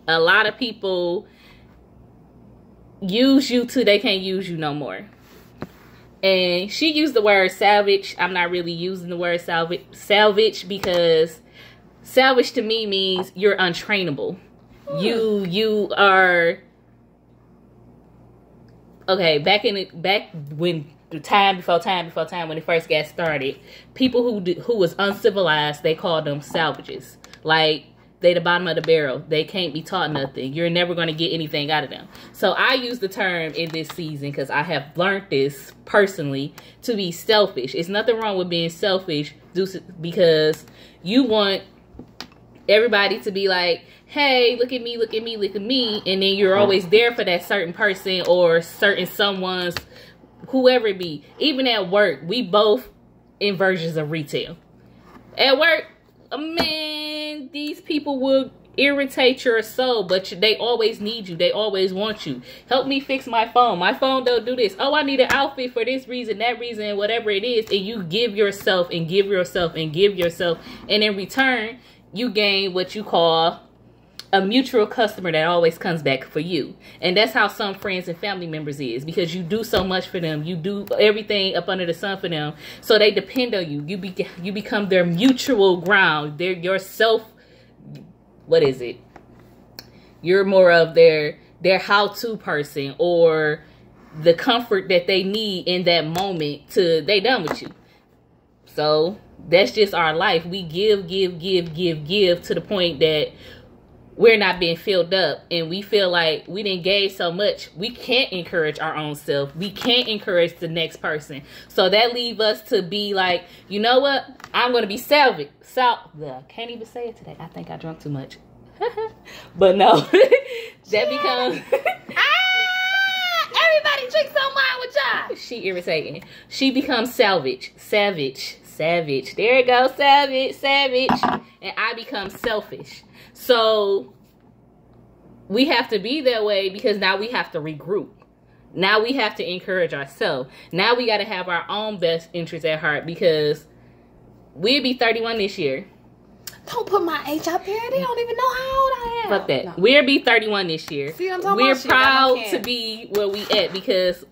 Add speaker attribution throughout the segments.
Speaker 1: a lot of people use you till they can't use you no more. And she used the word salvage. I'm not really using the word salvage because salvage to me means you're untrainable. You are okay. Back when the time before time when it first got started, people who was uncivilized, they called them salvages. Like, they the bottom of the barrel. They can't be taught nothing. You're never going to get anything out of them. So I use the term in this season because I have learned this personally to be selfish. It's nothing wrong with being selfish because you want everybody to be like, hey, look at me, look at me, look at me. And then you're always there for that certain person or certain someone's, whoever it be. Even at work, we both in versions of retail. At work, man, these people will irritate your soul, but they always need you. They always want you. Help me fix my phone. My phone don't do this. Oh, I need an outfit for this reason, that reason, whatever it is. And you give yourself and give yourself and give yourself. And in return, you gain what you call a mutual customer that always comes back for you. And that's how some friends and family members is, because you do so much for them. You do everything up under the sun for them. So they depend on you. You become their mutual ground. They're your self. What is it? You're more of their how-to person, or the comfort that they need in that moment to they done with you. So that's just our life. We give to the point that we're not being filled up, and we feel like we didn't gave so much. We can't encourage our own self. We can't encourage the next person. So that leaves us to be like, you know what? I'm going to be salvage. Can't even say it today. I think I drank too much. But no, that becomes...
Speaker 2: Everybody drinks on wine with y'all.
Speaker 1: She irritating. She becomes savage. There it goes. Savage. And I become selfish. So we have to be that way because now we have to regroup. Now we have to encourage ourselves. Now we got to have our own best interests at heart, because we'll be 31 this year.
Speaker 2: Don't put my age out there. They don't even know how old I am.
Speaker 1: Fuck that. No. We'll be 31 this year.
Speaker 2: See, I'm talking
Speaker 1: We're
Speaker 2: about
Speaker 1: proud to be where we at, because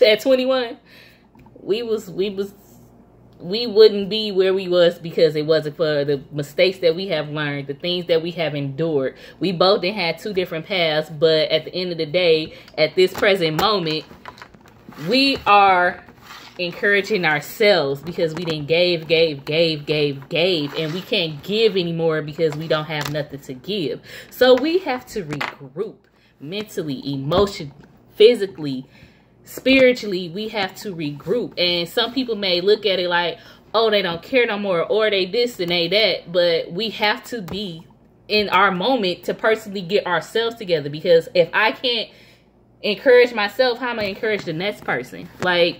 Speaker 1: at 21, we wouldn't be where we was because it wasn't for the mistakes that we have learned, the things that we have endured. We both done had two different paths, but at the end of the day, at this present moment, we are encouraging ourselves because we didn't gave, and we can't give anymore because we don't have nothing to give. So we have to regroup mentally, emotionally, physically, spiritually. We have to regroup. And some people may look at it like, oh, they don't care no more, or they this and they that. But we have to be in our moment to personally get ourselves together, because if I can't encourage myself, how am I gonna encourage the next person? Like,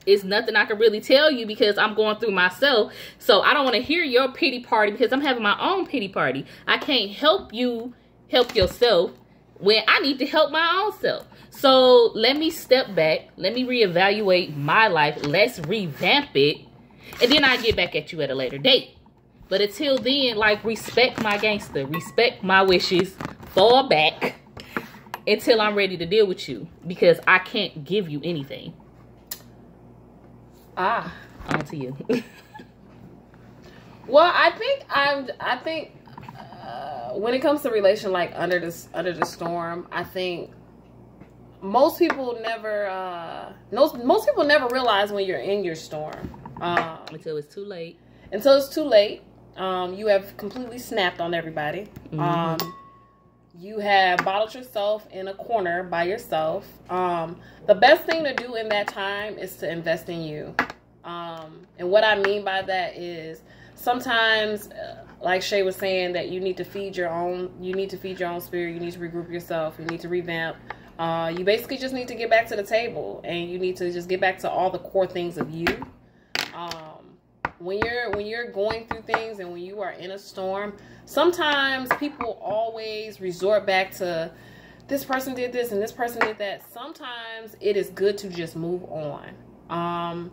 Speaker 1: it's nothing I can really tell you because I'm going through myself. So I don't want to hear your pity party because I'm having my own pity party. I can't help you help yourself when I need to help my own self. So let me step back. Let me reevaluate my life. Let's revamp it. And then I'll get back at you at a later date. But until then, like, respect my gangster. Respect my wishes. Fall back until I'm ready to deal with you, because I can't give you anything. On to you.
Speaker 2: Well, I think when it comes to relation, like under the storm, I think most people never realize when you're in your storm
Speaker 1: until it's too late.
Speaker 2: You have completely snapped on everybody. You have bottled yourself in a corner by yourself. The best thing to do in that time is to invest in you. And what I mean by that is sometimes, like Chay was saying, that you need to feed your own spirit. You need to regroup yourself. You need to revamp. You basically just need to get back to the table, and you need to just get back to all the core things of you. When you're going through things and when you are in a storm, sometimes people always resort back to this person did this and this person did that. Sometimes it is good to just move on.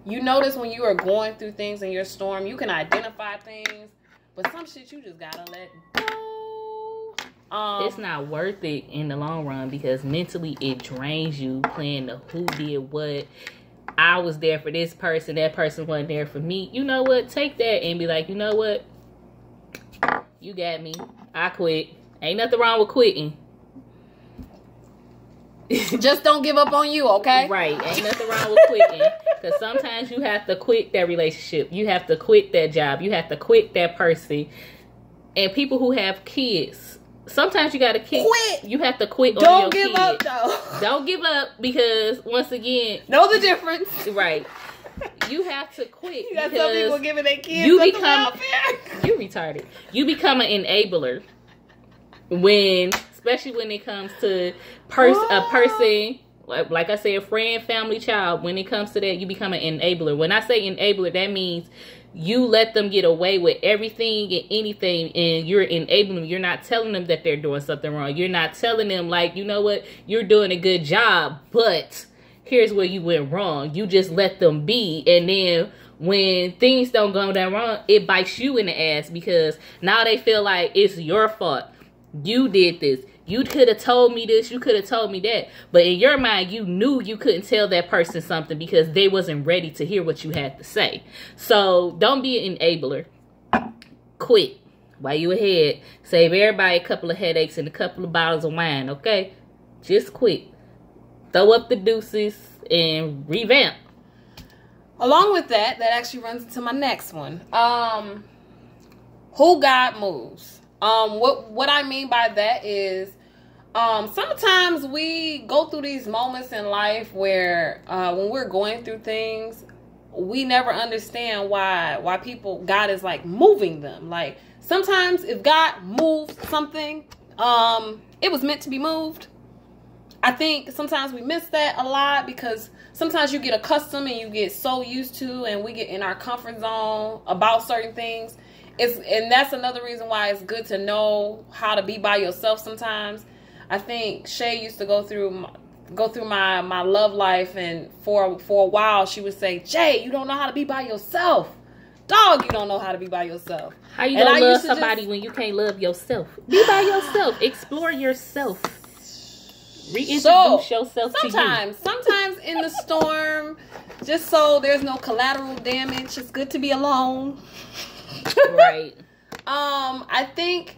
Speaker 2: You notice when you are going through things in your storm, you can identify things, but some shit you just gotta let go.
Speaker 1: It's not worth it in the long run because mentally it drains you playing the who did what. I was there for this person, that person wasn't there for me. You know what? Take that and be like, you know what? You got me. I quit. Ain't nothing wrong with quitting.
Speaker 2: Just don't give up on you, okay?
Speaker 1: Right. Ain't nothing wrong with quitting. Because sometimes you have to quit that relationship. You have to quit that job. You have to quit that person. And people who have kids, sometimes you got to quit. You have to quit on your kid.
Speaker 2: Don't give up, though.
Speaker 1: Don't give up because, once again...
Speaker 2: Know the difference.
Speaker 1: Right. You have to quit.
Speaker 2: You got some people giving their kids
Speaker 1: you
Speaker 2: something
Speaker 1: become,
Speaker 2: welfare.
Speaker 1: You retarded. You become an enabler when... Especially when it comes to a person, like I said, friend, family, child. When it comes to that, you become an enabler. When I say enabler, that means you let them get away with everything and anything, and you're enabling them. You're not telling them that they're doing something wrong. You're not telling them, like, you know what, you're doing a good job, but here's where you went wrong. You just let them be, and then when things don't go that wrong, it bites you in the ass because now they feel like it's your fault. You did this. You could have told me this. You could have told me that. But in your mind, you knew you couldn't tell that person something because they wasn't ready to hear what you had to say. So don't be an enabler. Quit while you ahead. Save everybody a couple of headaches and a couple of bottles of wine, okay? Just quit. Throw up the deuces and revamp.
Speaker 2: Along with that, that actually runs into my next one. Who God moves. What I mean by that is, sometimes we go through these moments in life where, when we're going through things, we never understand why God is like moving them. Like sometimes if God moves something, it was meant to be moved. I think sometimes we miss that a lot because sometimes you get accustomed and you get so used to, and we get in our comfort zone about certain things. And that's another reason why it's good to know how to be by yourself sometimes. I think Chay used to go through my love life, and for a while she would say, Chay, you don't know how to be by yourself. Dog, you don't know how to be by yourself.
Speaker 1: How you gonna love somebody when you can't love yourself? Be by yourself. Explore yourself. Reintroduce yourself to you.
Speaker 2: Sometimes in the storm, just so there's no collateral damage, it's good to be alone.
Speaker 1: Right.
Speaker 2: I think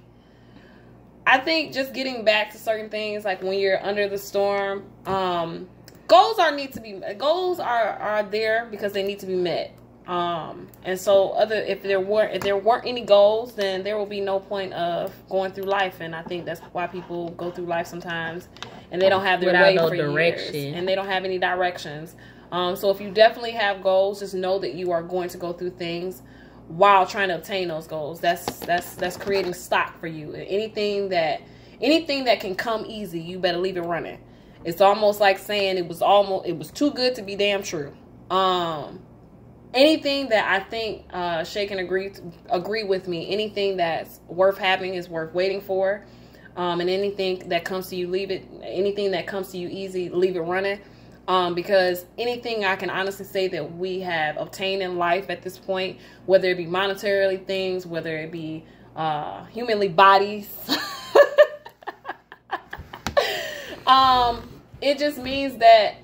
Speaker 2: just getting back to certain things, like when you're under the storm, goals are there because they need to be met. And so if there weren't any goals, then there will be no point of going through life. And I think that's why people go through life sometimes and they don't have their way for years, and they don't have any directions. So if you definitely have goals, just know that you are going to go through things while trying to obtain those goals. That's creating stock for you. Anything that can come easy, you better leave it running. It's almost like saying it was too good to be damn true. Anything that I think Chay can agree with me, anything that's worth having is worth waiting for. And anything that comes to you, anything that comes to you easy, leave it running. Because anything I can honestly say that we have obtained in life at this point, whether it be monetarily things, whether it be humanly bodies, it just means that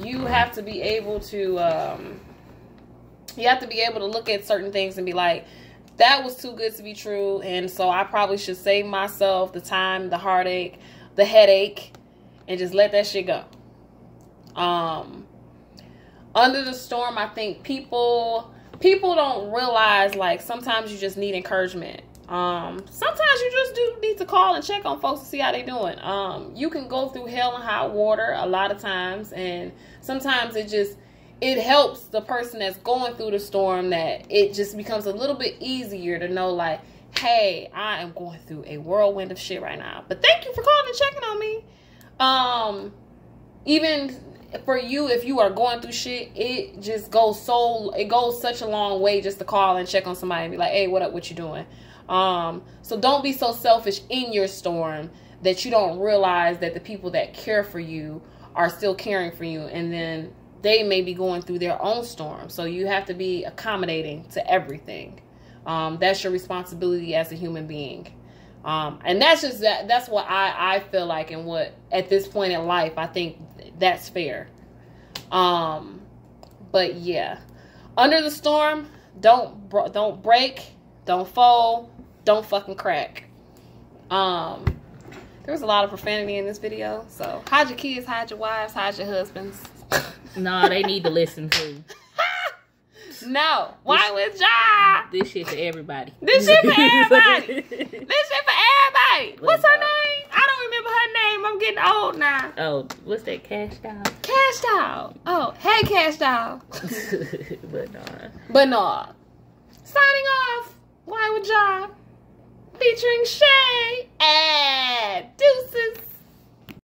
Speaker 2: you have to be able to look at certain things and be like, that was too good to be true, and so I probably should save myself the time, the heartache, the headache, and just let that shit go. Under the storm, I think people don't realize, like, sometimes you just need encouragement. Sometimes you just do need to call and check on folks to see how they doing. You can go through hell and hot water a lot of times, and sometimes it helps the person that's going through the storm, that it just becomes a little bit easier to know, like, hey, I am going through a whirlwind of shit right now, but thank you for calling and checking on me. Even for you, if you are going through shit, it goes such a long way just to call and check on somebody and be like, hey, what up, what you doing? So don't be so selfish in your storm that you don't realize that the people that care for you are still caring for you, and then they may be going through their own storm. So you have to be accommodating to everything. That's your responsibility as a human being. And that's just that's what I feel like, and what at this point in life I think that's fair. But yeah, under the storm, don't break, don't fold, don't fucking crack. There was a lot of profanity in this video, so hide your kids, hide your wives, hide your husbands.
Speaker 1: No, they need to listen too.
Speaker 2: No, why with Ja?
Speaker 1: This shit for everybody.
Speaker 2: This shit for everybody. This shit for everybody. What's her name? I don't remember her name. I'm getting old now.
Speaker 1: Oh, what's that? Cash Doll?
Speaker 2: Cash Doll. Oh, hey, Cash Doll.
Speaker 1: But no.
Speaker 2: Signing off. Why with Ja? Featuring Chay. And deuces.